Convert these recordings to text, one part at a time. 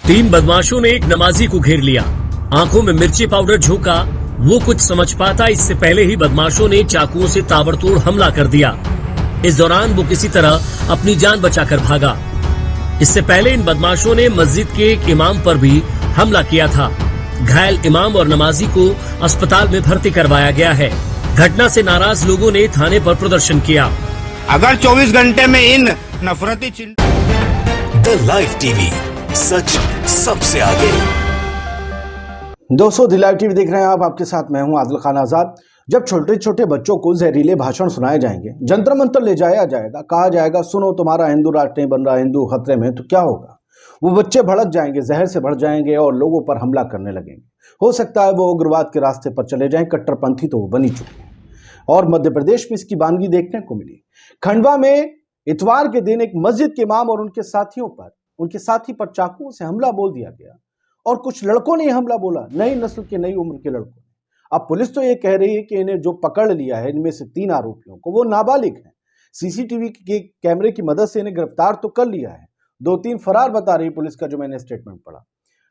तीन बदमाशों ने एक नमाजी को घेर लिया, आंखों में मिर्ची पाउडर झोंका। वो कुछ समझ पाता इससे पहले ही बदमाशों ने चाकुओं से ताबड़तोड़ हमला कर दिया। इस दौरान वो किसी तरह अपनी जान बचाकर भागा। इससे पहले इन बदमाशों ने मस्जिद के एक इमाम पर भी हमला किया था। घायल इमाम और नमाजी को अस्पताल में भर्ती करवाया गया है। घटना से नाराज लोगों ने थाने पर प्रदर्शन किया। अगर 24 घंटे में इन नफरती द लाइव टीवी, सच सबसे आगे। दोस्तों, द लाइव टीवी देख रहे हैं आप, आपके साथ मैं हूं आदिल खान आजाद। जब छोटे छोटे बच्चों को जहरीले भाषण सुनाए जाएंगे, जंतर मंतर ले जाया जाएगा, कहा जाएगा सुनो तुम्हारा हिंदू राष्ट्र नहीं बन रहा, हिंदू खतरे में, तो क्या होगा? वो बच्चे भड़क जाएंगे, जहर से भर जाएंगे और लोगों पर हमला करने लगेंगे। हो सकता है वो उग्रवाद के रास्ते पर चले जाएं। कट्टरपंथी तो वो बनी चुके हैं और मध्य प्रदेश में इसकी वानगी देखने को मिली। खंडवा में इतवार के दिन एक मस्जिद के इमाम और उनके साथी पर चाकू से हमला बोल दिया गया और कुछ लड़कों ने हमला बोला, नई नस्ल के, नई उम्र के लड़कों ने। अब पुलिस तो ये कह रही है कि इन्हें जो पकड़ लिया है, इनमें से 3 आरोपियों को, वो नाबालिग हैं। सीसीटीवी के कैमरे की मदद से इन्हें गिरफ्तार तो कर लिया है, 2-3 फरार बता रही पुलिस का, जो मैंने स्टेटमेंट पढ़ा।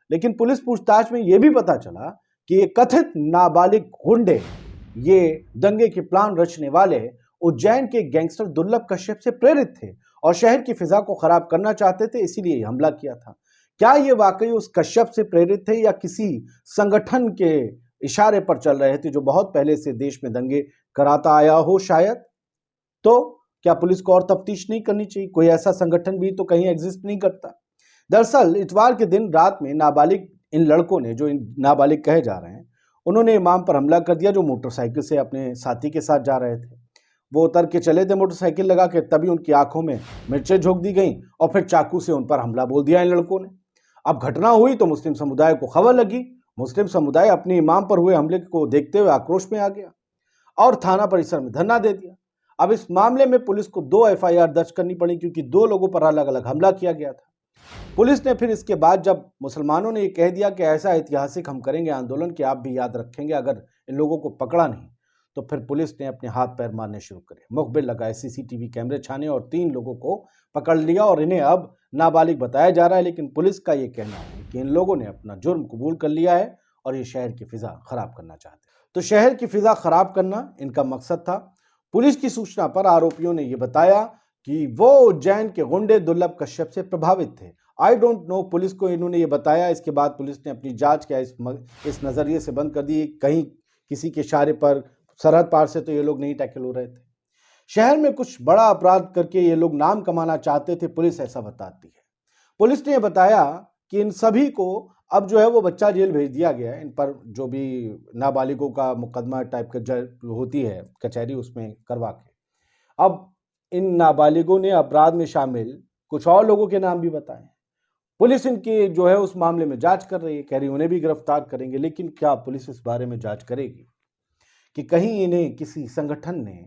लेकिन पुलिस पूछताछ में यह भी पता चला कि ये कथित नाबालिग गुंडे, ये दंगे के प्लान रचने वाले उज्जैन के गैंगस्टर दुर्लभ कश्यप से प्रेरित थे और शहर की फिजा को खराब करना चाहते थे, इसीलिए हमला किया था। क्या ये वाकई उस कश्यप से प्रेरित थे या किसी संगठन के इशारे पर चल रहे थे जो बहुत पहले से देश में दंगे कराता आया हो शायद? तो क्या पुलिस को और तफ्तीश नहीं करनी चाहिए? कोई ऐसा संगठन भी तो कहीं एग्जिस्ट नहीं करता। दरअसल इतवार के दिन रात में नाबालिग, इन लड़कों ने, जो इन नाबालिग कहे जा रहे हैं, उन्होंने इमाम पर हमला कर दिया जो मोटरसाइकिल से अपने साथी के साथ जा रहे थे। वो उतर के चले थे मोटरसाइकिल लगा के, तभी उनकी आंखों में मिर्चें झोंक दी गई और फिर चाकू से उन पर हमला बोल दिया इन लड़कों ने। अब घटना हुई तो मुस्लिम समुदाय को खबर लगी। मुस्लिम समुदाय अपने इमाम पर हुए हमले को देखते हुए आक्रोश में आ गया और थाना परिसर में धरना दे दिया। अब इस मामले में पुलिस को 2 एफआईआर दर्ज करनी पड़ी क्योंकि 2 लोगों पर अलग अलग हमला किया गया था। पुलिस ने फिर इसके बाद जब मुसलमानों ने ये कह दिया कि ऐसा ऐतिहासिक हम करेंगे आंदोलन कि आप भी याद रखेंगे अगर इन लोगों को पकड़ा नहीं, तो फिर पुलिस ने अपने हाथ पैर मारने शुरू करे, मुखबिर लगाए, सीसीटीवी कैमरे छाने और 3 लोगों को पकड़ लिया और इन्हें अब नाबालिग बताया जा रहा है। लेकिन पुलिस का ये कहना है कि इन लोगों ने अपना जुर्म कबूल कर लिया है और ये शहर की फिजा खराब करना चाहते हैं। तो शहर की फिजा खराब करना इनका मकसद था। पुलिस की सूचना पर आरोपियों ने यह बताया कि वो उज्जैन के गुंडे दुर्लभ कश्यप से प्रभावित थे। आई डोंट नो, पुलिस को इन्होंने ये बताया। इसके बाद पुलिस ने अपनी जांच क्या इस नजरिए से बंद कर दी, कहीं किसी के इशारे पर सरहद पार से तो ये लोग नहीं टैकल हो रहे थे। शहर में कुछ बड़ा अपराध करके ये लोग नाम कमाना चाहते थे, पुलिस ऐसा बताती है। पुलिस ने बताया कि इन सभी को अब जो है वो बच्चा जेल भेज दिया गया है। इन पर जो भी नाबालिगों का मुकदमा टाइप का होती है कचहरी, उसमें करवा के अब इन नाबालिगों ने अपराध में शामिल कुछ और लोगों के नाम भी बताए। पुलिस इनकी जो है उस मामले में जांच कर रही है, कह रही उन्हें भी गिरफ्तार करेंगे। लेकिन क्या पुलिस इस बारे में जांच करेगी कि कहीं इन्हें किसी संगठन ने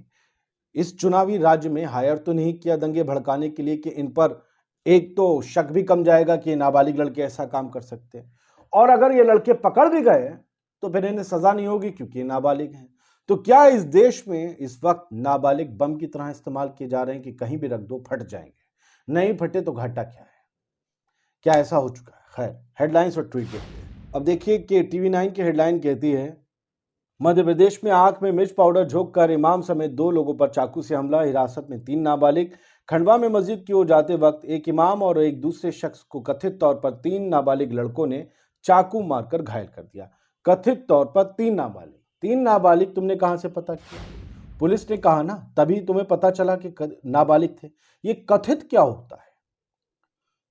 इस चुनावी राज्य में हायर तो नहीं किया दंगे भड़काने के लिए, कि इन पर एक तो शक भी कम जाएगा कि नाबालिग लड़के ऐसा काम कर सकते हैं, और अगर ये लड़के पकड़ भी गए तो फिर इन्हें सजा नहीं होगी क्योंकि नाबालिग हैं। तो क्या इस देश में इस वक्त नाबालिग बम की तरह इस्तेमाल किए जा रहे हैं कि कहीं भी रख दो फट जाएंगे? नहीं फटे तो घाटा क्या है? क्या ऐसा हो चुका है? खैर, हेडलाइंस और ट्वीट देखते हैं। अब देखिए कि टीवी 9 की हेडलाइन कहती है, मध्य प्रदेश में आंख में मिर्च पाउडर झोंककर इमाम समेत 2 लोगों पर चाकू से हमला, हिरासत में 3 नाबालिग। खंडवा में मस्जिद की ओर जाते वक्त एक इमाम और एक दूसरे शख्स को कथित तौर पर 3 नाबालिग लड़कों ने चाकू मारकर घायल कर दिया। कथित तौर पर 3 नाबालिग तुमने कहां से पता किया? पुलिस ने कहा ना, तभी तुम्हें पता चला कि नाबालिग थे। ये कथित क्या होता है?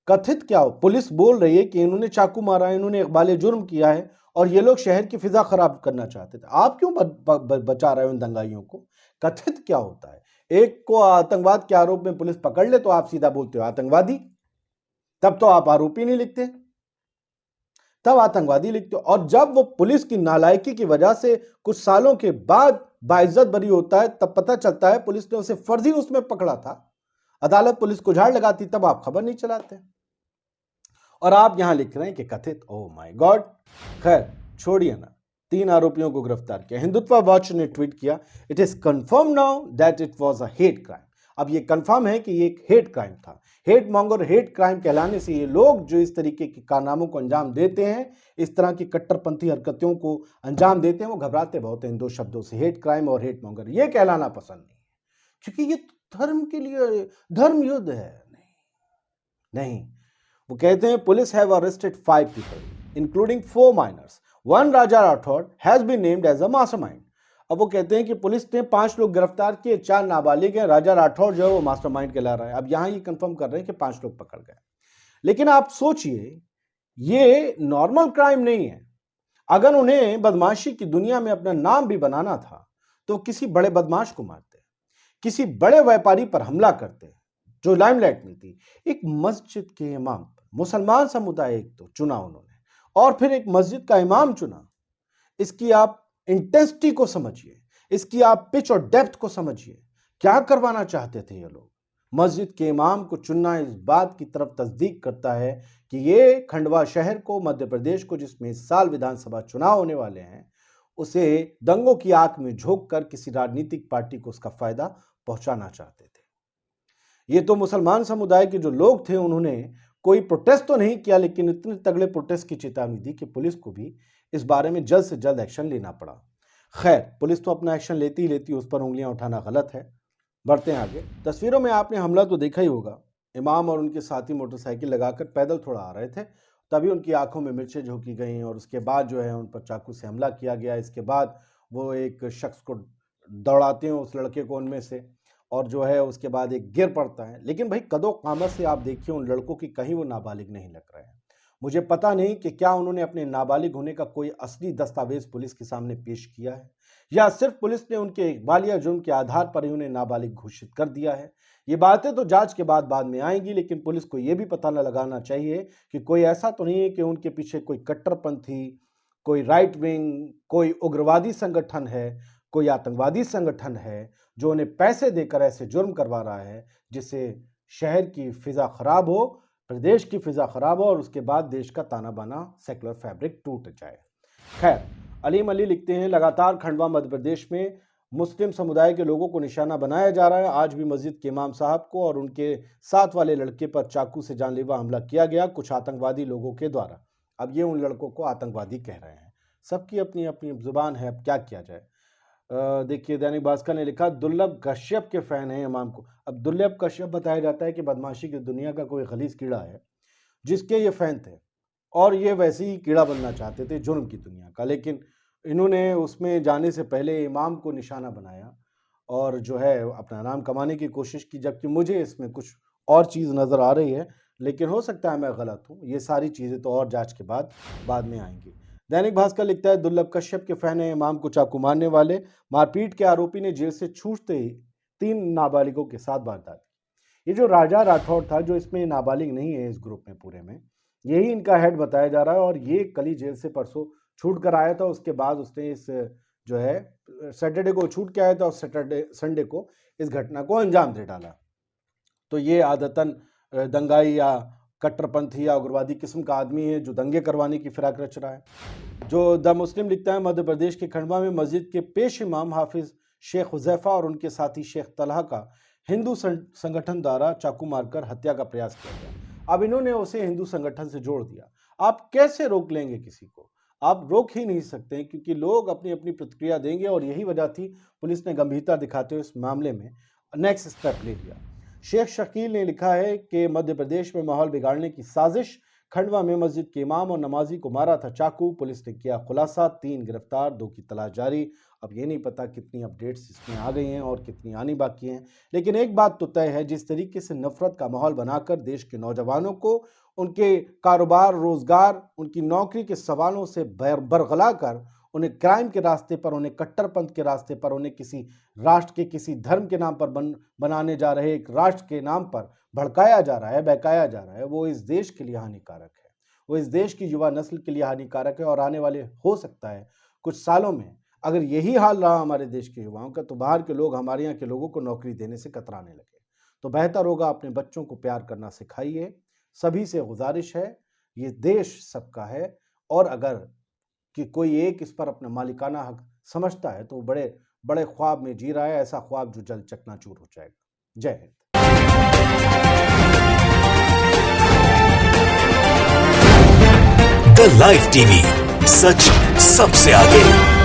कथित क्या हो? पुलिस बोल रही है कि इन्होंने चाकू मारा, इन्होंने इकबाल जुर्म किया है और ये लोग शहर की फिजा खराब करना चाहते थे। आप क्यों बचा रहे हो इन दंगाइयों को? कथित क्या होता है? एक को आतंकवाद के आरोप में पुलिस पकड़ ले तो आप सीधा बोलते हो आतंकवादी, तब तो आप आरोपी नहीं लिखते, तब आतंकवादी लिखते हो। और जब वो पुलिस की नालायकी की वजह से कुछ सालों के बाद बाइज्जत बरी होता है, तब पता चलता है पुलिस ने उसे फर्जी उसमें पकड़ा था, अदालत पुलिस को झाड़ लगाती, तब आप खबर नहीं चलाते और आप यहां लिख रहे हैं कि कथित। Oh my God. खैर छोड़िए ना, 3 आरोपियों को गिरफ्तार किया। हिंदुत्व वॉच ने ट्वीट किया, it is confirm now that it was a hate crime. अब ये कंफर्म है कि ये एक हेट क्राइम था। हेट मॉन्गर, हेट क्राइम कहलाने से ये लोग जो इस तरीके के कारनामों को अंजाम देते हैं, इस तरह की कट्टरपंथी हरकतों को अंजाम देते हैं, वो घबराते बहुत हैं इन दो शब्दों से, हेट क्राइम और हेट मॉन्गर। ये कहलाना पसंद नहीं है, क्योंकि ये धर्म के लिए धर्म युद्ध है। नहीं, वो कहते हैं police have arrested 5 people including 4 minors, one Raja Rathore has been named as a mastermind. अब वो कहते हैं कि पुलिस ने 5 लोग गिरफ्तार किए, 4 नाबालिग हैं, राजा राठौड़ जो है वो मास्टरमाइंड कहला रहा है। अब यहां ये कंफर्म कर रहे हैं कि 5 लोग पकड़ गए। लेकिन आप सोचिए, ये नॉर्मल क्राइम नहीं है। अगर उन्हें बदमाशी की दुनिया में अपना नाम भी बनाना था तो किसी बड़े बदमाश को मारते, किसी बड़े व्यापारी पर हमला करते जो लाइमलाइट में थी। एक मस्जिद के इमाम पर मुसलमान समुदाय एक तो चुना उन्होंने, और फिर एक मस्जिद का इमाम चुना। इसकी आप इंटेंसिटी को समझिए, इसकी आप पिच और डेप्थ को समझिए। क्या करवाना चाहते थे ये लोग? मस्जिद के इमाम को चुनना इस बात की तरफ तस्दीक करता है कि ये खंडवा शहर को, मध्य प्रदेश को, जिसमें इस साल विधानसभा चुनाव होने वाले हैं, उसे दंगों की आंख में झोंक कर किसी राजनीतिक पार्टी को उसका फायदा पहुंचाना चाहते थे। ये तो मुसलमान समुदाय के जो लोग थे, उन्होंने कोई प्रोटेस्ट तो नहीं किया, लेकिन इतने तगड़े प्रोटेस्ट की चेतावनी दी कि पुलिस को भी इस बारे में जल्द से जल्द एक्शन लेना पड़ा। खैर, पुलिस तो अपना एक्शन लेती ही लेती, उस पर उंगलियां उठाना गलत है। बढ़ते हैं आगे। तस्वीरों में आपने हमला तो देखा ही होगा। इमाम और उनके साथी मोटरसाइकिल लगाकर पैदल थोड़ा आ रहे थे, तभी उनकी आंखों में मिर्चें झोंकी गईं और उसके बाद जो है उन पर चाकू से हमला किया गया। इसके बाद वो एक शख्स को दौड़ाते हैं, उस लड़के को उनमें से, और जो है उसके बाद एक गिर पड़ता है। लेकिन भाई कदो कामत से आप देखिए उन लड़कों की, कहीं वो नाबालिग नहीं लग रहे हैं। मुझे पता नहीं कि क्या उन्होंने अपने नाबालिग होने का कोई असली दस्तावेज पुलिस के सामने पेश किया है, या सिर्फ पुलिस ने उनके इकबालिया जुर्म के आधार पर ही उन्हें नाबालिग घोषित कर दिया है। ये बातें तो जांच के बाद में आएंगी, लेकिन पुलिस को यह भी पता न लगाना चाहिए कि कोई ऐसा तो नहीं है कि उनके पीछे कोई कट्टरपंथी, कोई राइट विंग, कोई उग्रवादी संगठन है, कोई आतंकवादी संगठन है जो उन्हें पैसे देकर ऐसे जुर्म करवा रहा है जिससे शहर की फिजा खराब हो, प्रदेश की फिजा खराब हो और उसके बाद देश का ताना बाना सेकुलर फैब्रिक टूट जाए। खैर, अलीम अली लिखते हैं, लगातार खंडवा मध्य प्रदेश में मुस्लिम समुदाय के लोगों को निशाना बनाया जा रहा है। आज भी मस्जिद के इमाम साहब को और उनके साथ वाले लड़के पर चाकू से जानलेवा हमला किया गया, कुछ आतंकवादी लोगों के द्वारा। अब ये उन लड़कों को आतंकवादी कह रहे हैं। सबकी अपनी अपनी जुबान है, अब क्या किया जाए। देखिए, दैनिक भास्कर ने लिखा, दुर्लभ कश्यप के फैन हैं इमाम को। अब दुर्लभ कश्यप बताया जाता है कि बदमाशी की दुनिया का कोई खलीस कीड़ा है जिसके ये फैन थे, और ये वैसे ही कीड़ा बनना चाहते थे जुर्म की दुनिया का, लेकिन इन्होंने उसमें जाने से पहले इमाम को निशाना बनाया और जो है अपना नाम कमाने की कोशिश की। जबकि मुझे इसमें कुछ और चीज़ नज़र आ रही है, लेकिन हो सकता है मैं गलत हूँ। ये सारी चीज़ें तो और जांच के बाद में आएंगी। दैनिक भास्कर लिखता है, दुर्लभ कश्यप के फैन है इमाम को चाकू मारने वाले। मारपीट के आरोपी ने जेल से छूटते ही 3 नाबालिगों के साथ वारदात की। ये जो राजा राठौड़ था, जो इसमें नाबालिग नहीं है इस ग्रुप में पूरे में, यही इनका हेड बताया जा रहा है, और ये कल ही जेल से परसों छूट कर आया था। उसके बाद उसने इस जो है सैटरडे को छूट के आया था और संडे को इस घटना को अंजाम दे डाला। तो ये आदतन दंगाई या कट्टरपंथी या उग्रवादी किस्म का आदमी है जो दंगे करवाने की फिराक रच रहा है। जो द मुस्लिम लिखता है, मध्य प्रदेश के खंडवा में मस्जिद के पेश इमाम हाफिज शेख हुजैफा और उनके साथी शेख तलहा का हिंदू संगठन द्वारा चाकू मारकर हत्या का प्रयास किया गया। अब इन्होंने उसे हिंदू संगठन से जोड़ दिया। आप कैसे रोक लेंगे किसी को? आप रोक ही नहीं सकते, क्योंकि लोग अपनी अपनी प्रतिक्रिया देंगे, और यही वजह थी पुलिस ने गंभीरता दिखाते हुए इस मामले में नेक्स्ट स्टेप ले लिया। शेख शकील ने लिखा है कि मध्य प्रदेश में माहौल बिगाड़ने की साजिश, खंडवा में मस्जिद के इमाम और नमाजी को मारा था चाकू, पुलिस ने किया खुलासा, 3 गिरफ्तार, 2 की तलाश जारी। अब ये नहीं पता कितनी अपडेट्स इसमें आ गई हैं और कितनी आनी बाकी हैं, लेकिन एक बात तो तय है, जिस तरीके से नफरत का माहौल बनाकर देश के नौजवानों को उनके कारोबार, रोजगार, उनकी नौकरी के सवालों से बरगला कर उन्हें क्राइम के रास्ते पर, उन्हें कट्टरपंथ के रास्ते पर, उन्हें किसी राष्ट्र के किसी धर्म के नाम पर बनाने जा रहे एक राष्ट्र के नाम पर भड़काया जा रहा है, बहकाया जा रहा है, वो इस देश के लिए हानिकारक है, वो इस देश की युवा नस्ल के लिए हानिकारक है। और आने वाले हो सकता है कुछ सालों में अगर यही हाल रहा हमारे देश के युवाओं का, तो बाहर के लोग हमारे यहाँ के लोगों को नौकरी देने से कतराने लगे। तो बेहतर होगा अपने बच्चों को प्यार करना सिखाइए। सभी से गुजारिश है, ये देश सबका है, और अगर कि कोई एक इस पर अपना मालिकाना हक समझता है तो वो बड़े बड़े ख्वाब में जी रहा है, ऐसा ख्वाब जो जल्द चकनाचूर हो जाएगा। जय हिंद। द लाइव टीवी, सच सबसे आगे।